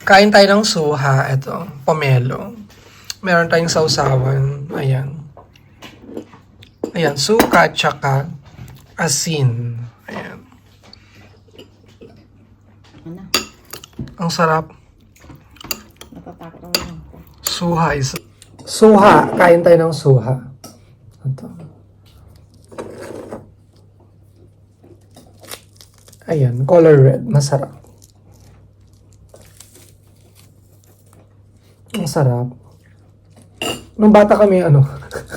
Kain tayo ng suha. Ito, pomelo. Meron tayong sausawan. Ayan. Ayan, suka tsaka asin. Ayan. Ano? Ang sarap. Natatakot ako lang po. Suha is... Suha. Kain tayo ng suha. Ito. Ayan, color red. Masarap. Ang sarap. Nung bata kami,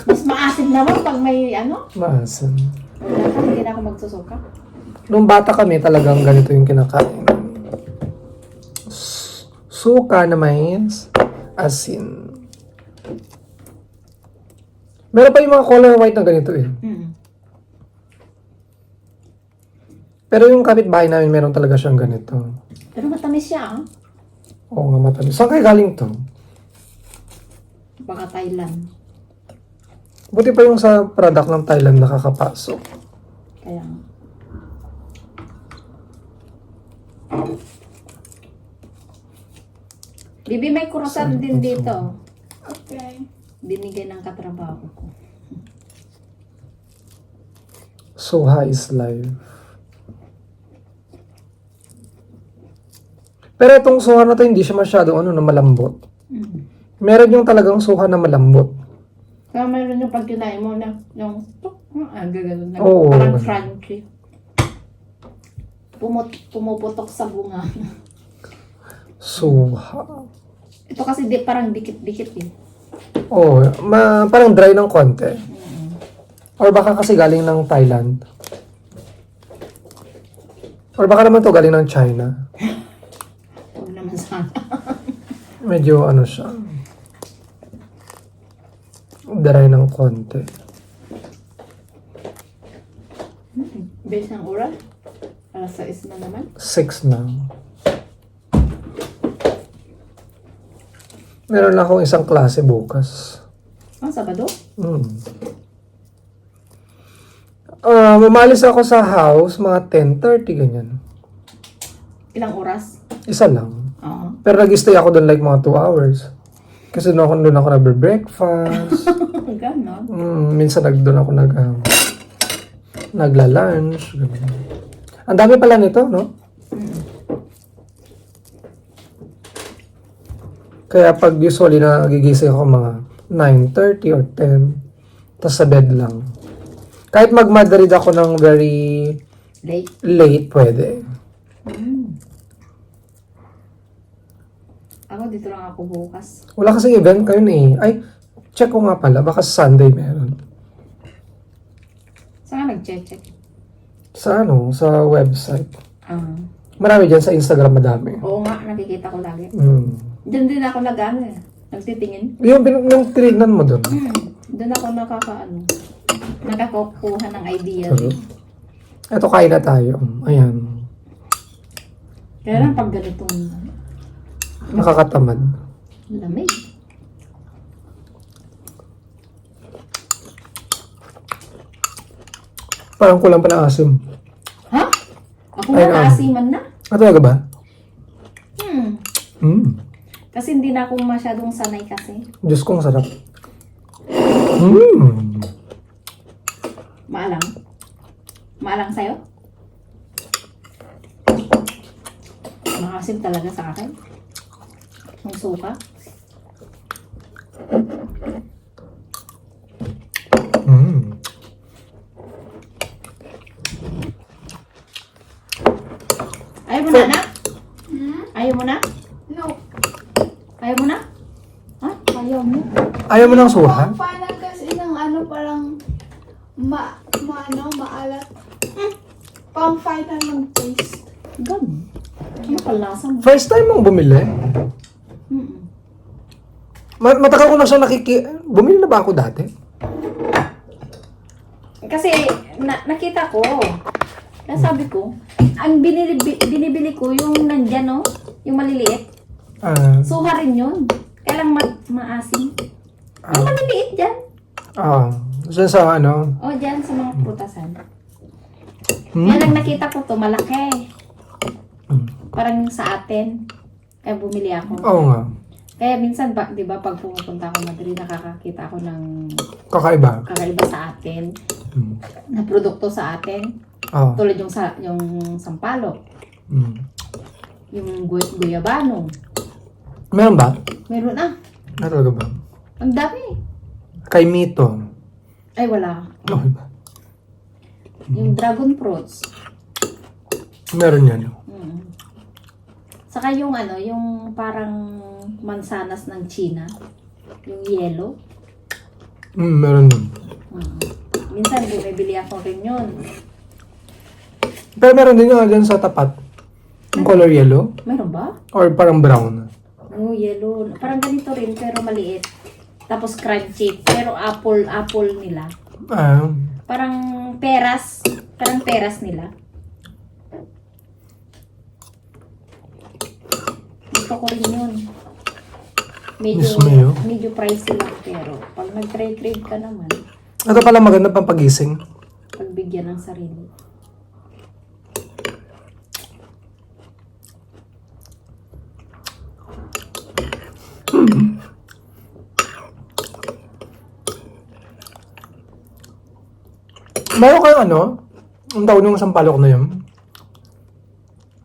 Mas maasim naman pag may ano. maasim. Wala ka, hindi na ako magsusuka. Nung bata kami, talagang ganito yung kinakain. Suka na mais, asin. Meron pa yung mga color white na ganito eh. Pero yung kapitbahay namin, meron talaga siyang ganito. Pero matamis siya, ah. Oo nga, matamis. Saan kayo galing to? Baka Thailand. Buti pa yung sa product ng Thailand nakakapasok. Kaya Bibi, may kurusan din dito. Okay. Binigay ng katrabaho ko. Suha is live. Pero itong suha na to, hindi siya masyado na malambot. Meron yung talagang suha na malambot. Kaya mayroon yung pag kinain mo na yung gano'n na. Oo. Parang crunchy. Pumuputok sa bunga. Suha. Ito kasi parang dikit-dikit eh. Oo, parang dry ng konti. Or baka kasi galing ng Thailand. Or baka naman to galing ng China. Huwag naman sana. Medyo siya. Dry ng konti. Base ng oras? Alas 6 na naman. 6 na. Meron lang akong isang klase bukas. Sabado? Mamalis ako sa house, mga 10:30 ganyan. Ilang oras? Isa lang. Oo. Pero nag-stay ako doon like mga 2 hours. Kasi doon ako nagbe-breakfast. Ganon. Minsan doon ako nagla-lunch. Ganun. Ang dami pala nito, no? Kaya pag usually nagigising ako mga 9:30 or 10, tapos sa bed lang. Kahit mag-Madrid ako ng very late pwede. Ako dito lang ako bukas. Wala kasing event kayo eh. Ay, check ko nga pala. Baka Sunday meron. Saan ka nag-check? Sa sa website. Ah. Marami dyan sa Instagram, madami. Oo nga, nakikita ko lagi. Diyan din ako nagtitingin. Yung tinignan mo doon. Doon ako nakakukuha ng idea. Eto, kain na tayo. Ayan. Kaya lang pag ganitong Nakakatamad. lamig. Parang kulang pa ng asim. Ha? Ako Ay, na naasiman na? Talaga ba? Kasi hindi na ako masyadong sanay kasi. Diyos kong sarap. Maalang? Maalang sa'yo? Maasim talaga sa akin. Ang suka. Ayaw mo na, anak? Ayaw mo na? No. Ayaw mo na? Ha? Ayaw mo? Ayaw mo ng suha? Pang final kasi ng parang maalat. Pang final ng taste. Ganun. Ano kalasa mo? First time mong bumili? Matagal ko na siya Bumili na ba ako dati? Kasi nakita ko. Nasabi ko, ang binibili ko yung nandyan, no? Yung maliliit. Suha rin yun. Kaya lang maasim. Yung maliliit dyan. Diyan sa O, dyan sa mga prutasan. Kaya lang nakita ko to malaki. Parang sa atin. Kaya bumili ako. Oo nga. Kaya minsan, di ba, pag pumupunta ako Madrid, nakakakita ako ng Kakaiba. kakaiba sa atin, Mm. na produkto sa atin. Oo. Tulad yung sampalok, Mm. yung guyabano. Meron ba? Meron Ah, talaga ba? ang dami. Kay Mito. Ay, wala. Okay ba? Yung dragon fruits. Meron yan. Mm. Saka yung yung parang mansanas ng China. Yung yellow. Meron nun. Mm. Minsan, bumibili ako rin yun. Pero meron din yung dyan sa tapat. Yung color yellow. Meron ba? Or parang brown. Oh, yellow. Parang ganito rin, pero maliit. Tapos crunchy. Pero apple nila. Ah, Parang peras nila. Gusto ko rin yun. Yes, Mayo. Medyo pricey lang, pero pag nag-crave ka naman, ito pala maganda pang pagising. pagbigyan ng sarili. Meron kayo ang tawag yung sampalok na yun?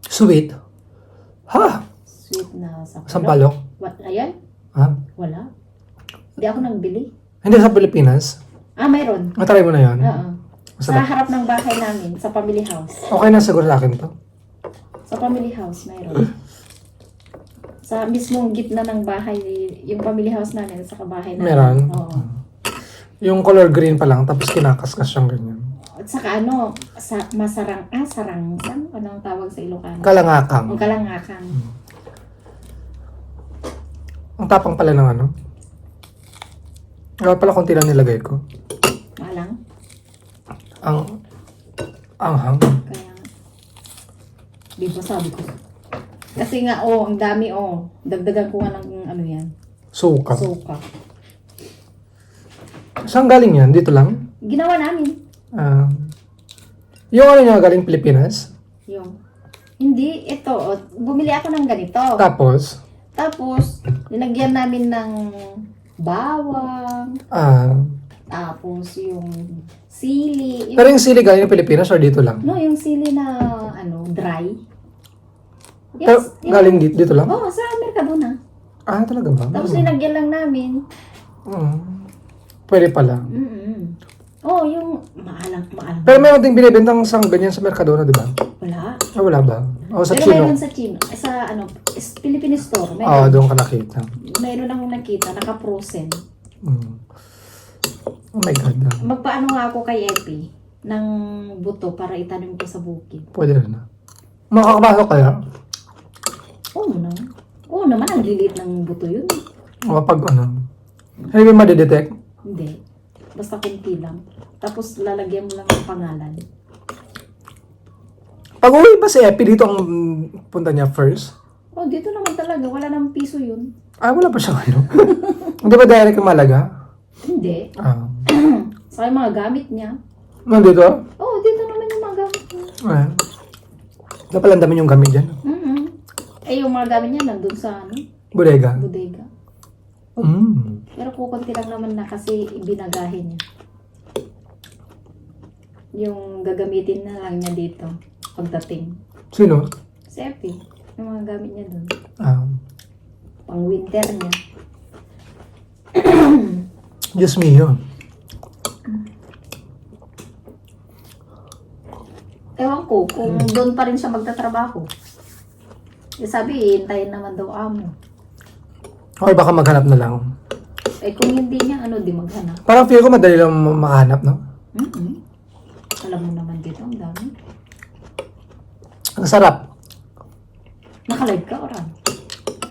Sweet. Ha? Sweet na sampalok. Sampalok? Ayan? Ha? Wala. Hindi ako nagbili. Hindi sa Pilipinas. Mayroon. Matry mo na yun. Oo. Sa Masarap. harap ng bahay namin, sa family house. Okay na siguro sa akin to. Sa family house, mayroon. Sa mismong gitna ng bahay, yung family house namin, sa kabahay namin. Meron? Oo. Yung color green pa lang, tapos kinakaskas siyang ganyan. At saka sarangsan? Ano ang tawag sa Ilocano? Kalangakang. Ang kalangakang. Ang tapang pala ng Kaya pala konti lang nilagay ko. Malang. Ang anghang. Kaya, di ba sabi ko? Kasi nga, ang dami, dagdagan ko nga ng yan. Suka. Suka. Saan galing yan? Dito lang? Ginawa namin. Yung niya galing Pilipinas? Yung, hindi, ito, bumili ako ng ganito. Tapos? Tapos, nilagyan namin ng bawang, tapos yung sili. Pero yung sili galing Pilipinas or dito lang? No, yung sili na, dry. Pero galing dito lang? Sa Mercadona. Talaga ba? Tapos nilagyan lang namin. Pwede pala. Yung maalang. Pero meron ding binibentang sang ganyan sa Mercadona, di ba? Wala. Wala ba? O sa Pero Chino? meron sa Chino. Philippine store. Doon ka nakita. Meron akong nakita, naka-frozen. Oh my God. Magpaano nga ako kay Epi ng buto para itanim ko sa bukid. Pwede na. Makakapasok kaya? Oo naman, ang lilit ng buto yun. O pag hindi mo madidetect? Hindi. Basta kunti lang. Tapos lalagyan mo lang ng pangalan. Pag uwi ba si Epi dito ang punta niya first? Dito naman talaga. Wala nang piso yun. Wala pa siya Hindi ba direct ang Malaga? Hindi. Sa yung mga gamit niya. Nandito? Dito naman yung mga gamit niya. Dapat ang dami yung gamit dyan. Yung mga gamit niya nandun sa Bodega. bodega. Pero kukunti lang naman na kasi ibinagahin niya. Yung gagamitin na lang niya dito pagdating. Sino? Si Epi. Yung mga gamit niya dun. Pang winter niya. Diyos mio. Ewan ko, kung doon pa rin siya magtatrabaho. Sabi, hintayin naman daw amo. Or baka maghanap na lang. Kung hindi niya, di maghanap. Parang feel ko madali lang makahanap, no? Alam mo naman dito, ang dami. Ang sarap. Nakalive ka, Oran?